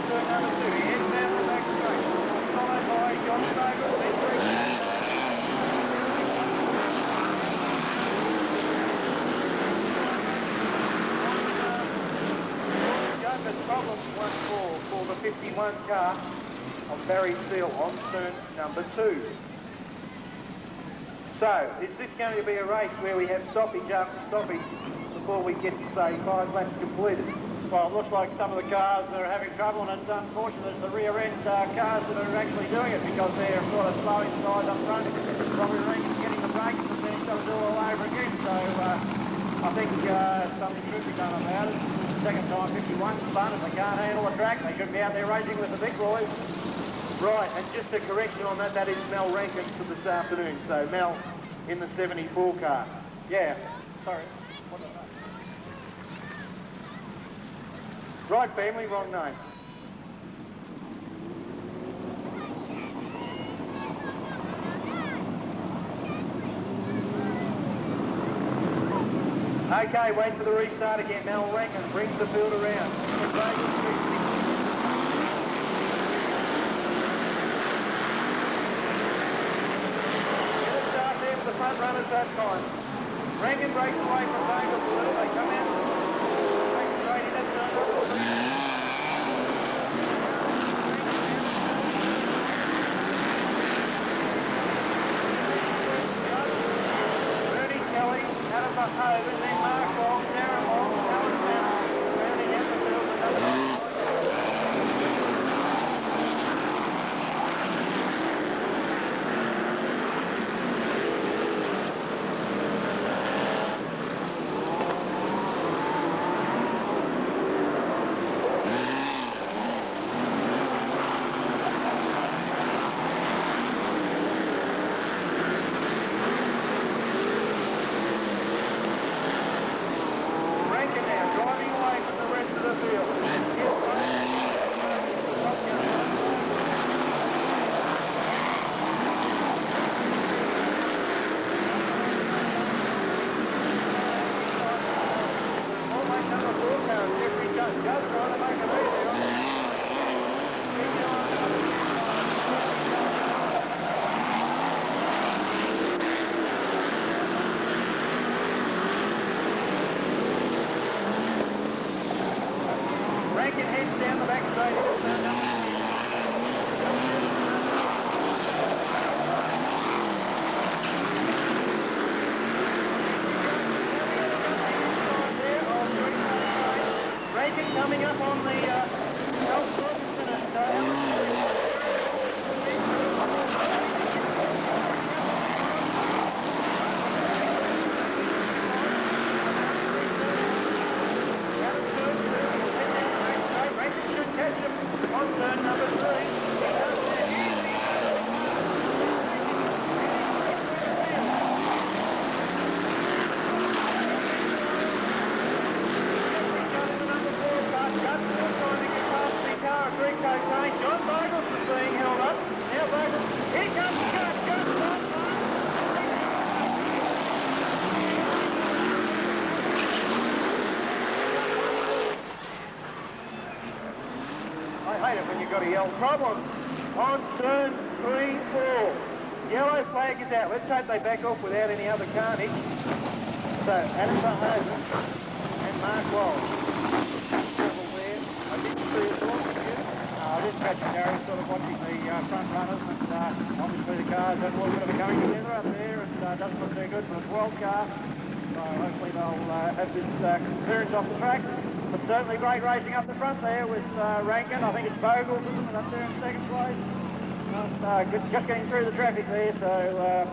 turn number 2. He heads down the back straight. Followed by John Bogle, then 3. Problem 1-4 for the 51 car of Barry Steele on turn number 2. So, is this going to be a race where we have stoppage after stoppage before we get to, say, 5 laps completed? Well, it looks like some of the cars are having trouble, and it's unfortunate it's the rear-end cars that are actually doing it because they're sort of slowing the guys up front. Probably getting the brakes and then he's got to do it all over again. So, I think something should be done about it. Second time 51's fun. If they can't handle the track, they should be out there racing with the big boys. Right, and just a correction on that, that is Mel Rankin for this afternoon. So Mel in the 74 car. Yeah, sorry. What did I Right, family, wrong name. Okay, wait for the restart again. Mel Rankin brings the field around. Let's start there for the front runners that time. Rankin breaks away from Bogle a little. They come out. Break straight in at turn number 3. Out of the home, and then Mark Long, Darren Long, Alan Bennett, rounding out the field with another. Rankin heads down the back straight. Rankin coming up on the on turn number 3. John Bogles is being held up. Now Bogles, here comes the cut. I hate it when you've got to yell problem on turn 3, 4. Yellow flag is out. Let's hope they back off without any other carnage. So Adam Verhoeven and Mark Walsh. Trouble there. I didn't see it all. I did catch Gary sort of watching the front runners, and obviously the cars have a little bit of a coming together up there, and doesn't look too good for the 12 car. So hopefully they'll have this clearance off the track. But certainly great racing up the front there with Rankin. I think it's Bogle, isn't it, up there in second place. Good, just getting through the traffic there, so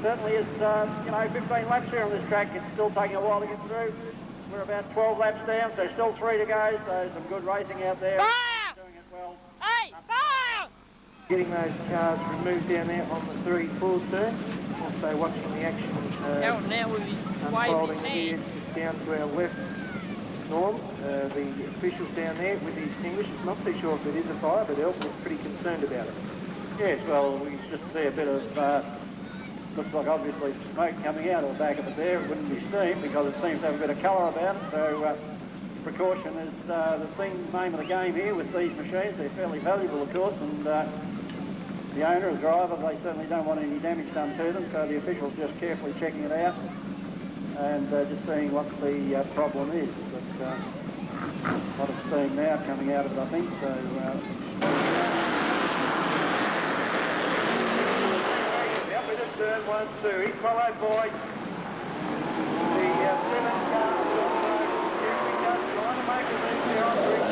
certainly is, 15 laps here on this track. It's still taking a while to get through. We're about 12 laps down, so still 3 to go, so some good racing out there. Doing it well. Hey, fire! Getting those cars removed down there on the 3-4 turn. Also watching the action now with his unfolding waving here. hands. It's down to our left, Norm. The officials down there with the extinguishers. Not too sure if it is a fire, but Elton is pretty concerned about it. Yes, well, we just see a bit of, looks like obviously smoke coming out of the back of it there. It wouldn't be steam because it seems to have a bit of colour about it. So precaution is the name of the game here with these machines. They're fairly valuable, of course, and the owner, the driver, they certainly don't want any damage done to them, so the official's just carefully checking it out and just seeing what the problem is. But a lot of steam now coming out of it, I think, so... Yep, we just turn 1, 2. He's followed by the 7 cars. Jeffrey just trying to make a move behind Rick.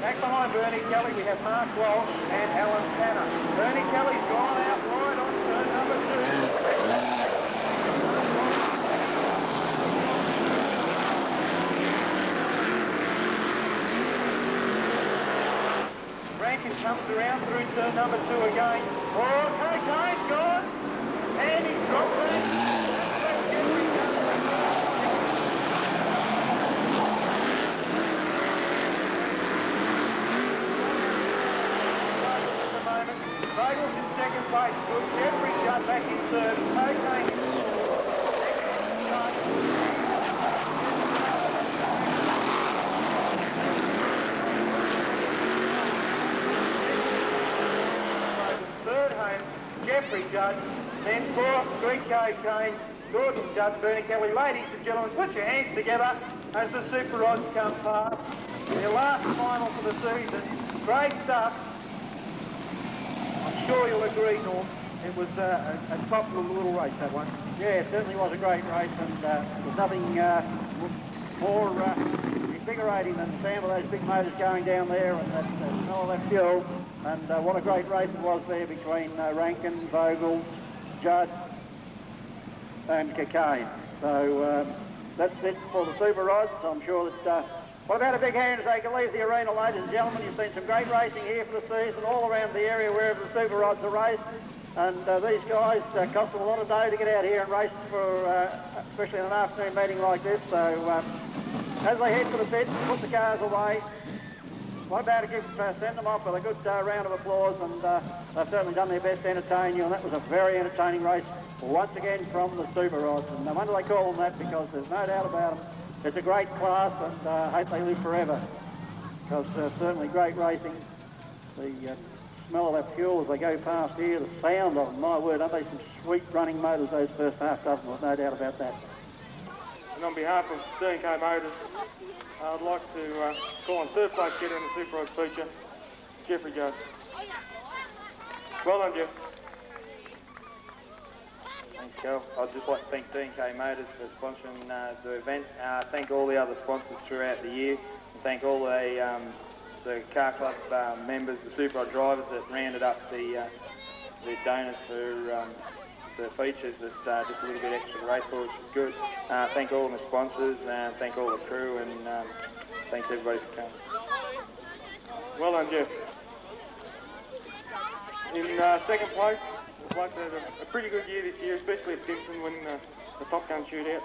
Back behind Bernie Kelly, we have Mark Walsh and Alan Tanner. Bernie Kelly's gone out wide on turn number 2. Rankin comes around through turn number 2 again. Oh, Cocaine's gone. And he's dropped it. Vagel's in second place. Good. Jeffrey Judd back in third. Cocaine in third home, Jeffrey Judd, then fourth, Greg Cocaine, Gordon Judd, Bernie Kelly. Ladies and gentlemen, put your hands together as the Superods come past. Their last final for the season. Great stuff. I'm sure you'll agree, Norm. It was a top little race, that one. Yeah, it certainly was a great race, and there's nothing more invigorating than the sound of those big motors going down there and that smell of that fuel. And what a great race it was there between Rankin, Vogel, Judd and Cocaine. So that's it for the Superods. I'm sure that... what about a big hand as they can leave the arena, ladies and gentlemen? You've seen some great racing here for the season, all around the area wherever the Superods are raced. And these guys cost them a lot of dough to get out here and race for, especially in an afternoon meeting like this. So as they head for the pits, put the cars away. What about to send them off with a good round of applause, and they've certainly done their best to entertain you, and that was a very entertaining race once again from the Superods. And no wonder they call them that, because there's no doubt about them. It's a great class, and I hope they live forever, because certainly great racing. The smell of that fuel as they go past here, the sound of them, my word, aren't they some sweet running motors, those first half dozen, there's no doubt about that. And on behalf of D&K Motors, I'd like to call on third place getter in the Superods feature, Jeffrey Judd. Well done, Jeff. Thanks, Cal. I'd just like to thank D&K Motors for sponsoring the event. Thank all the other sponsors throughout the year. And thank all the car club members, the Superod drivers that rounded up the donors for the features. That's just a little bit extra to race for, which is good. Thank all the sponsors, thank all the crew, and thanks everybody for coming. Well done, Jeff. In second place, the bloke had a pretty good year this year, especially at Simpson winning the Top Gun shootout.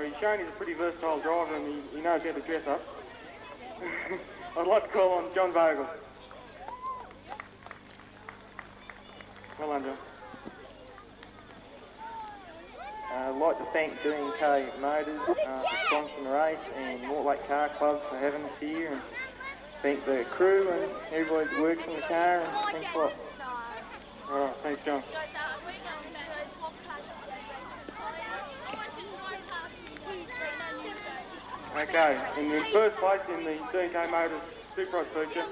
He's shown he's a pretty versatile driver, and he knows how to dress up. I'd like to call on John Vogel. Well done, John. I'd like to thank D&K Motors for sponsoring the race, and Mortlake Car Club for having us here, and thank the crew and everybody that works on the car, and thanks a lot. All right, thanks, John. Okay, and in first place in the D&K Motors Superod feature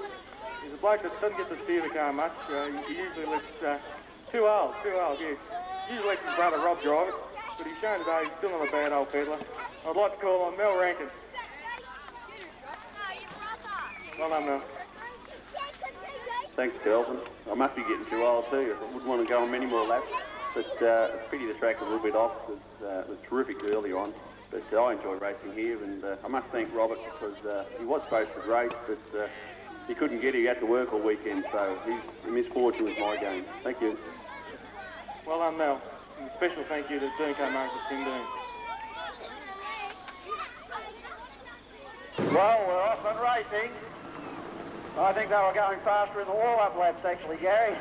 is a bloke that doesn't get to steer the car much. He usually lets too old, yeah. Usually lets his brother Rob drive it, but he's shown today he's still not a bad old peddler. I'd like to call on Mel Rankin. Well done, Mel. Thanks, Calvin. I must be getting too old too. I wouldn't want to go on many more laps, but it's a pity the track a little bit off. It was terrific early on. But I enjoy racing here, and I must thank Robert, because he was supposed to race, but he couldn't get it. He had to work all weekend, so his misfortune was my game. Thank you. Well done, Mel. And a special thank you to D&K Motors for Tim Dean. Well, we're off and racing. I think they were going faster in the warm-up laps, actually, Gary.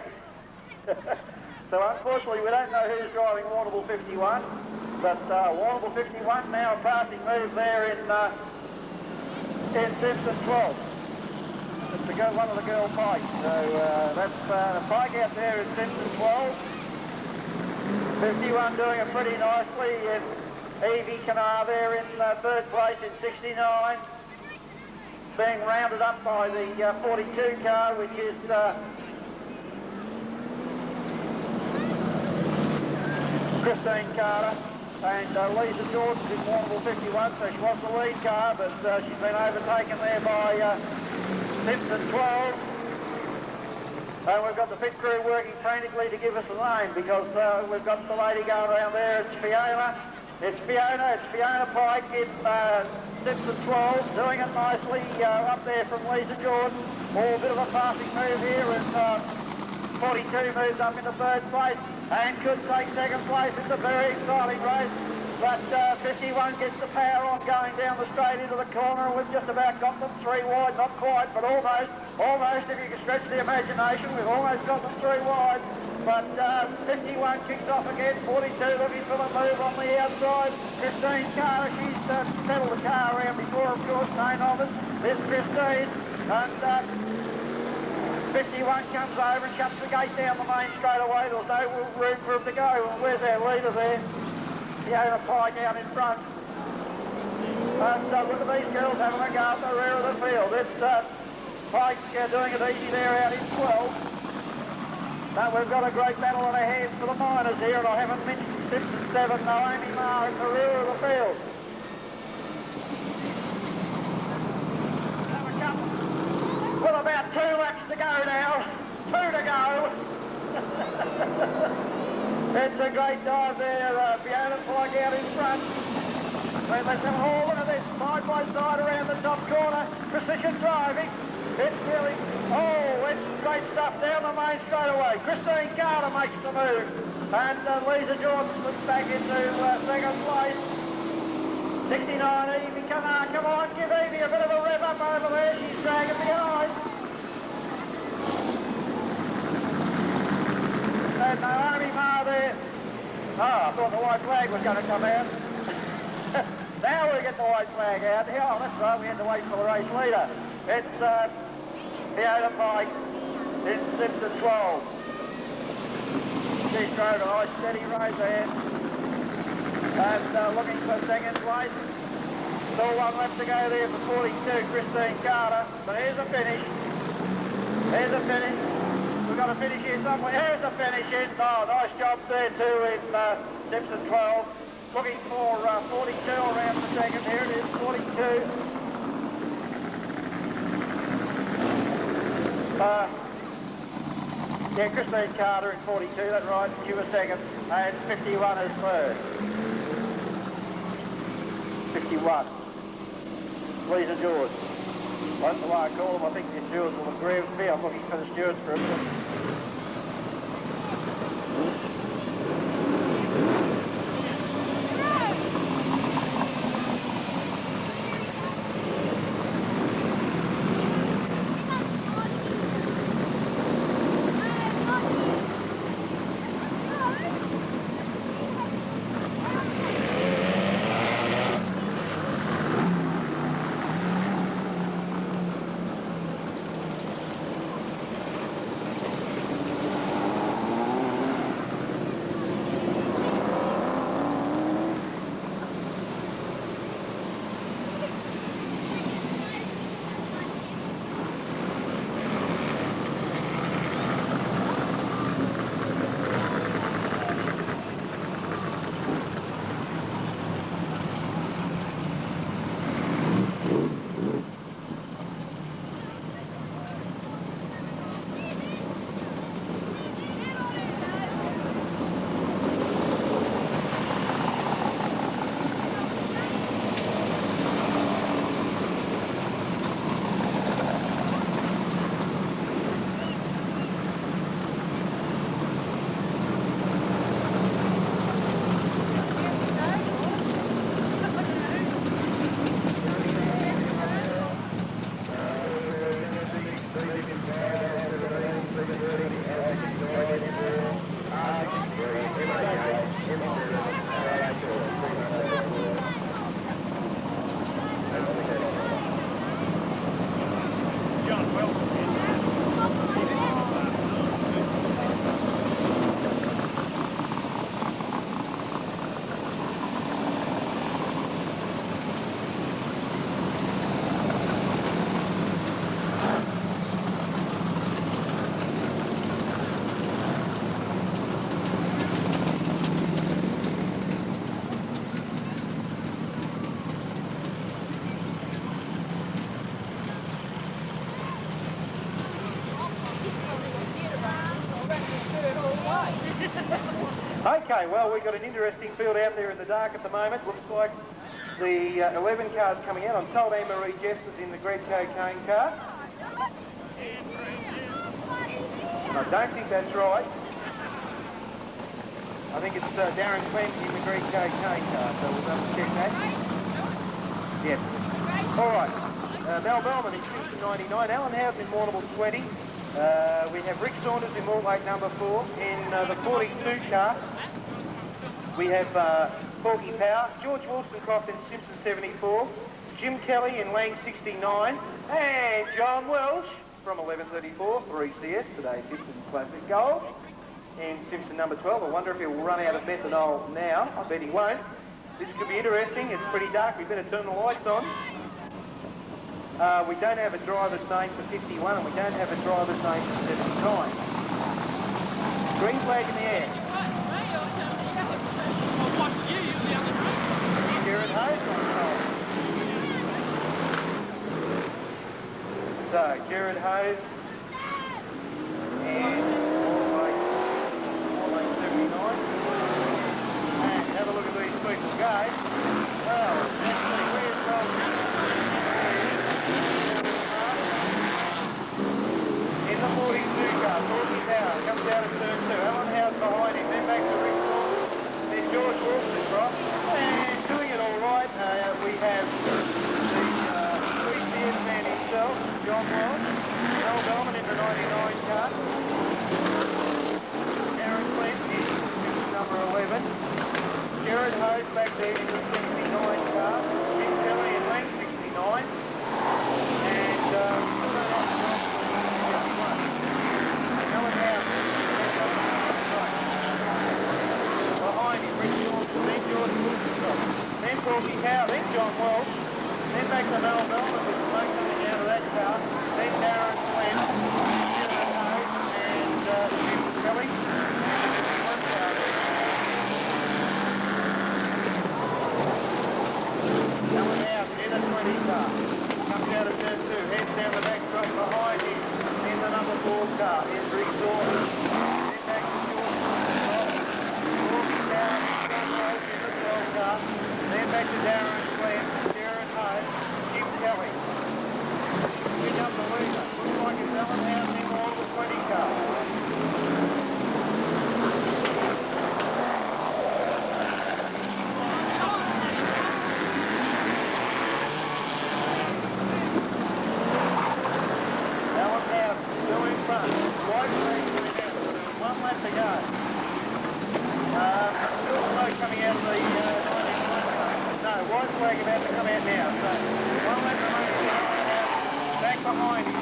So unfortunately we don't know who's driving Warrnambool 51, but Warrnambool 51 now a passing move there in Simpson 12. It's one of the girl pikes, so that's the pike out there in Simpson 12. 51 doing it pretty nicely, and Evie Kanar there in third place in 69. Being rounded up by the 42 car, which is Christine Carter, and Lisa Jordan's in Warrnambool 51, so she was the lead car, but she's been overtaken there by Simpson 12. And we've got the pit crew working frantically to give us a lane, because we've got the lady going around there. It's Fiona Pike in Simpson 12, doing it nicely up there from Lisa Jordan. All a bit of a passing move here, and 42 moves up into third place and could take second place. It's a very exciting race, but 51 gets the power on going down the straight into the corner, and we've just about got them three wide, not quite, but almost, if you can stretch the imagination, we've almost got them three wide. But 51 kicks off again, 42 looking for the move on the outside. Christine Carter, she's settled the car around before, of course, no novice. There's Christine, and 51 comes over and shuts the gate down the main straight away. There's no room for him to go. And where's our leader there? Fiona Pike out in front. And look at these girls having a go at the rear of the field. It's Pike doing it easy there out in 12. But we've got a great battle on our hands for the minors here, and I haven't mentioned 6 and 7, Naomi Marr at the rear of the field. Well, about 2 laps to go now. 2 to go. It's a great dive there. Fiona Pike out in front. Let's have a look at this, side by side around the top corner. Precision driving. It's really, it's great stuff down the main straight away. Christine Carter makes the move, and Lisa Jordan slips back into second place. 69, Evie, come on, give Evie a bit of a rev up over there. She's dragging behind. And Naomi Marr there. I thought the white flag was going to come out. Now we get the white flag out. Yeah, that's right, we had to wait for the race leader. It's Fiona Pike in Simpson 12. She's drove a nice steady race ahead. And looking for second place. Still 1 lap to go there for 42, Christine Carter. But here's a finish. Here's a finish. We've got a finish here somewhere. Here's a finish in. Oh, nice job there too in Simpson 12. Looking for 42 around the second. Here it is, 42. Yeah, Christine Carter in 42, that's right. She was second. And 51 is third. 51. Lisa George. That's the way I call them. I think the stewards will agree with me. I'm looking for the stewards for a minute. Okay, well, we've got an interesting field out there in the dark at the moment. Looks like the 11 car's coming out. I'm told Anne-Marie Jess is in the Greg Cocaine car. I don't think that's right. I think it's Darren Clem in the Greg Cocaine car, so we'll double check that. Yes. All right. Mel Bellman in Simpson 99. Alan Howes in Mournable 20. We have Rick Saunders in Mortlake number 4. In the 42 car, we have Porky Power, George Wollstonecroft in Simpson 74, Jim Kelly in Lang 69, and John Welsh from 1134, 3CS, today's Simpson Classic Gold. In Simpson number 12, I wonder if he will run out of methanol now. I bet he won't. This could be interesting. It's pretty dark. We better turn the lights on. We don't have a driver's name for 51 and we don't have a driver's name for 79. Green flag in the air. Jared Hayes on the So, Jared Hayes and all 79. And have a look at these people go. Well, that's pretty weird. In the 42 car, Porky Power comes out of turn 2. Alan Howes behind him, then back to Rick Saunders, then George Wollstonecroft. And doing it all right, we have the 3CS man himself, John Welsh, Mel Bellman in the 99 car, Darren Clem in number 11, Jared Hayes back there in the 69 car, Jim Kelly in lane 69, and behind him, Rick Saunders, then George Wollstonecroft, then Porky Power, then John Welsh, then back to Mel Bellman with smoke coming out of that car, then Darren Clem, Jared Hayes, and Jim Kelly, and the 51 car. Alan Howes in a 20 car, comes out of turn 2, heads down the back straight behind him, in the number 4 car, is Rick Saunders, then back to George Wollstonecroft, walking down John Welsh in the 12 car, then back to Darren Clem, Jared Hayes, Jim Kelly. Pick up the leader, looks like it's Alan Howes in all the 20 car. Coming out of the 91 no, white flag about to come out now. So, one lap remaining. Back behind him.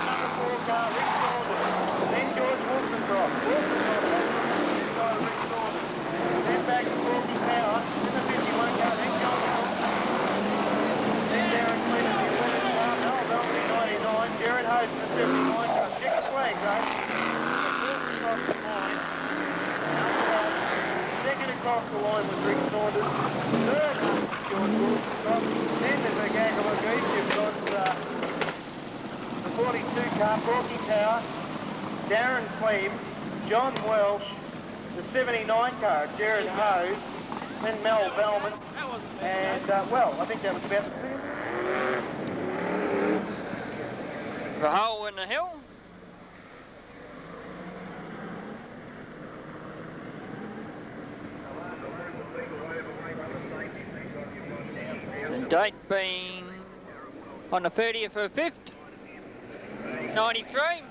Number 4 car, Rick Saunders. Then George Wollstonecroft. Inside of Rick Saunders. Then back to Porky Power. In the 51 car, then John Welsh. Then Darren Clem in the 11 car. Mel Bellman in 99. Jared Hayes in the 79 car. Check the flag, guys. Wollstonecroft behind. Second across the line was Rick Saunders. Third, George Wollstonecroft. Then there's a gaggle of geese. You've got the 42 car, Porky Power, Darren Clem, John Welsh, the 79 car, Jared Hayes, then Mel Bellman. And, well, I think that was about The hole in the hill. The date being on the 30th of 5th, 93.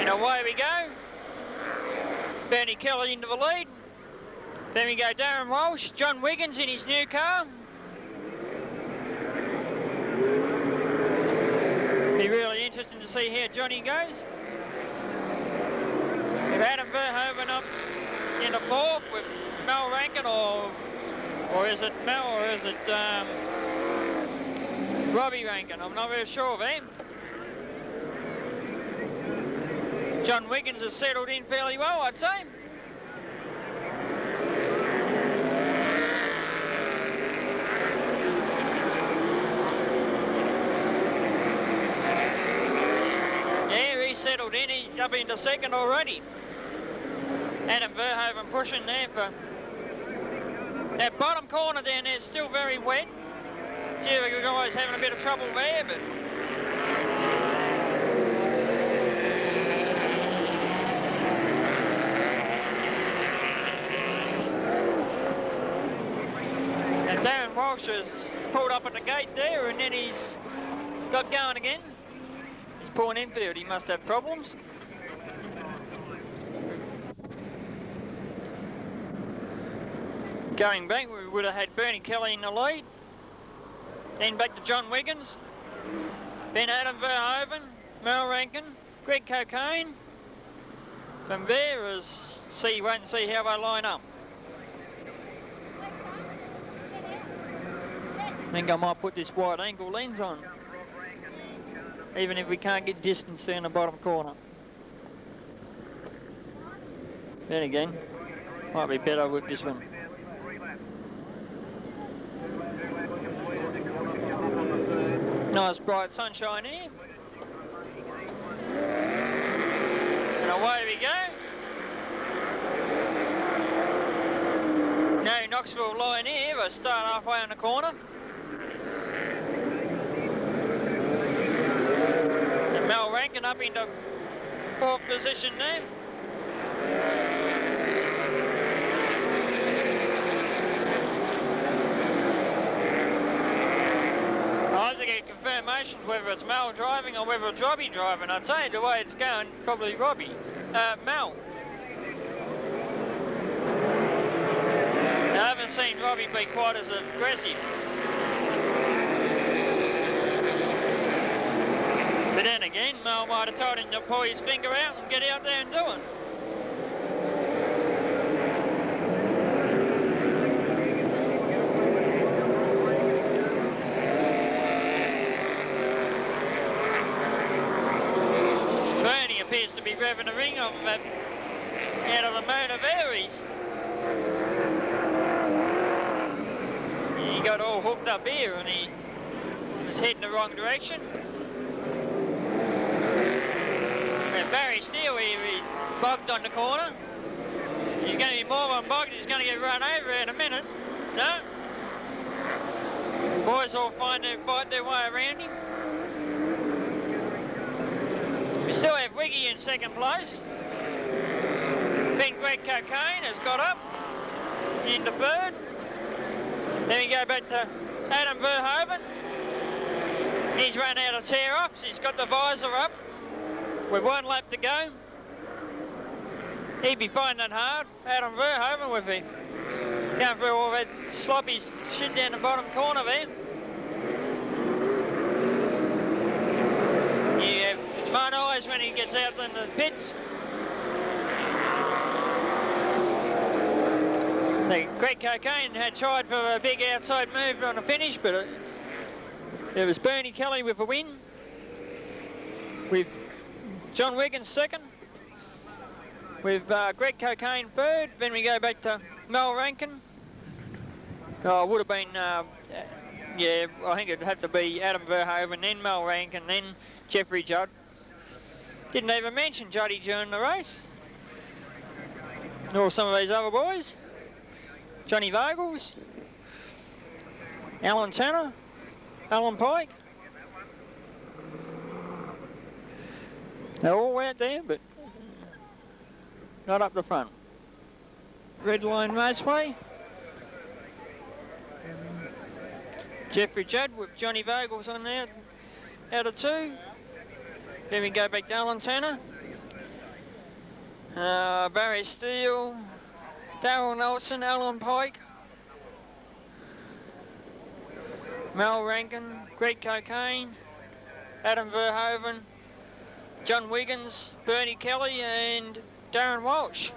And away we go. Bernie Kelly into the lead. Then we go Darren Walsh, John Wiggins in his new car. Be really interesting to see how Johnny goes. We've Adam Verhoeven up in the 4th with Mel Rankin, or is it Mel, or is it Robbie Rankin? I'm not very sure of him. John Wiggins has settled in fairly well, I'd say. Yeah, he's settled in. He's up into 2nd already. Adam Verhoeven pushing there for that bottom corner down there. Is still very wet. Jerry guys having a bit of trouble there, but and Darren Walsh has pulled up at the gate there, and then he's got going again. He's pulling infield. He must have problems. Going back, we would have had Bernie Kelly in the lead. Then back to John Wiggins. Then Adam Verhoeven, Mel Rankin, Greg Cocaine. From there is wait and see how they line up. I think I might put this wide angle lens on, even if we can't get distance down the bottom corner. Then again, might be better with this one. Nice bright sunshine here. And away we go. No Knoxville line here, but start halfway on the corner. And Mel Rankin up into 4th position there. I have to get confirmations whether it's Mel driving or whether it's Robbie driving. I'd say the way it's going, probably Mel. I haven't seen Robbie be quite as aggressive. But then again, Mel might have told him to pull his finger out and get out there and do it. Appears to be revving the ring off that out of the motor varies. He got all hooked up here and he was heading the wrong direction. And Barry Steele here, he's bogged on the corner. He's going to be more than bogged, he's going to get run over in a minute. No. Boys all fight their way around him. We still have Wiggy in 2nd place. Then Greg Cocaine has got up into 3rd. Then we go back to Adam Verhoeven. He's run out of tear-offs. He's got the visor up with 1 lap to go. He'd be finding it hard. Adam Verhoeven with him going through all that sloppy shit down the bottom corner there. Yeah. One eyes when he gets out in the pits. So Greg Cocaine had tried for a big outside move on the finish, but it was Bernie Kelly with a win. With John Wiggins 2nd. With Greg Cocaine 3rd. Then we go back to Mel Rankin. Oh, it would have been, yeah, I think it'd have to be Adam Verhoeven, then Mel Rankin, then Jeffrey Judd. Didn't even mention Juddy during the race. Nor some of these other boys. Johnny Vogels, Alan Tanner, Alan Pike. They're all out there, but not up the front. Redline Raceway. Jeffrey Judd with Johnny Vogels on there, out of 2. Then we go back to Alan Tanner. Barry Steele, Darryl Nelson, Alan Pike, Mel Rankin, Greg Cocaine, Adam Verhoeven, John Wiggins, Bernie Kelly and Darren Walsh.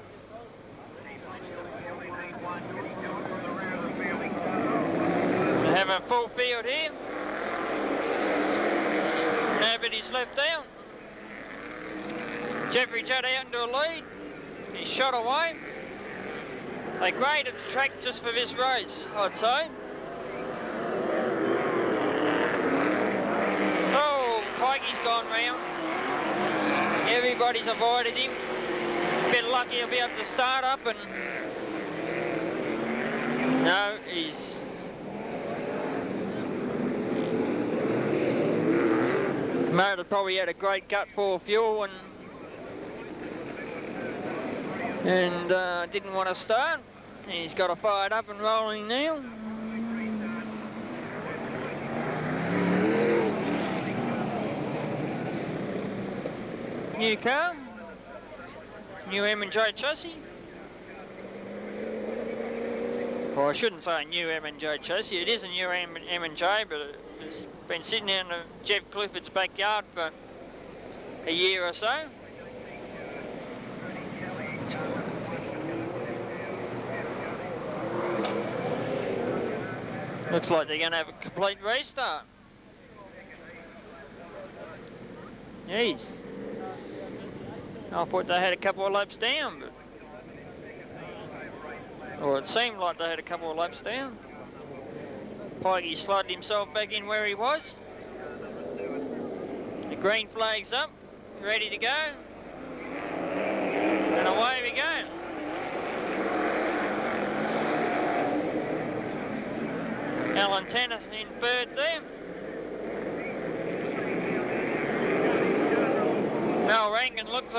We have a full field here. Nobody's left out. Jeffrey Judd out into a lead. He's shot away. They graded the track just for this race, I'd say. Oh, Pikey's gone round. Everybody's avoided him. a bit lucky he'll be able to start up, and no, he's motor probably had a great gut for fuel and didn't want to start. He's got a fired up and rolling now. New car, new M&J chassis. Well, I shouldn't say a new M&J chassis. It is a new M&J, but it's been sitting in Jeff Clifford's backyard for a year or so. Looks like they're going to have a complete restart. Jeez. I thought they had a couple of laps down, but... Or it seemed like they had a couple of laps down. Pikey slotted himself back in where he was. The green flag's up, ready to go. And away we go. Alan Tanner in third there. Mel Rankin looked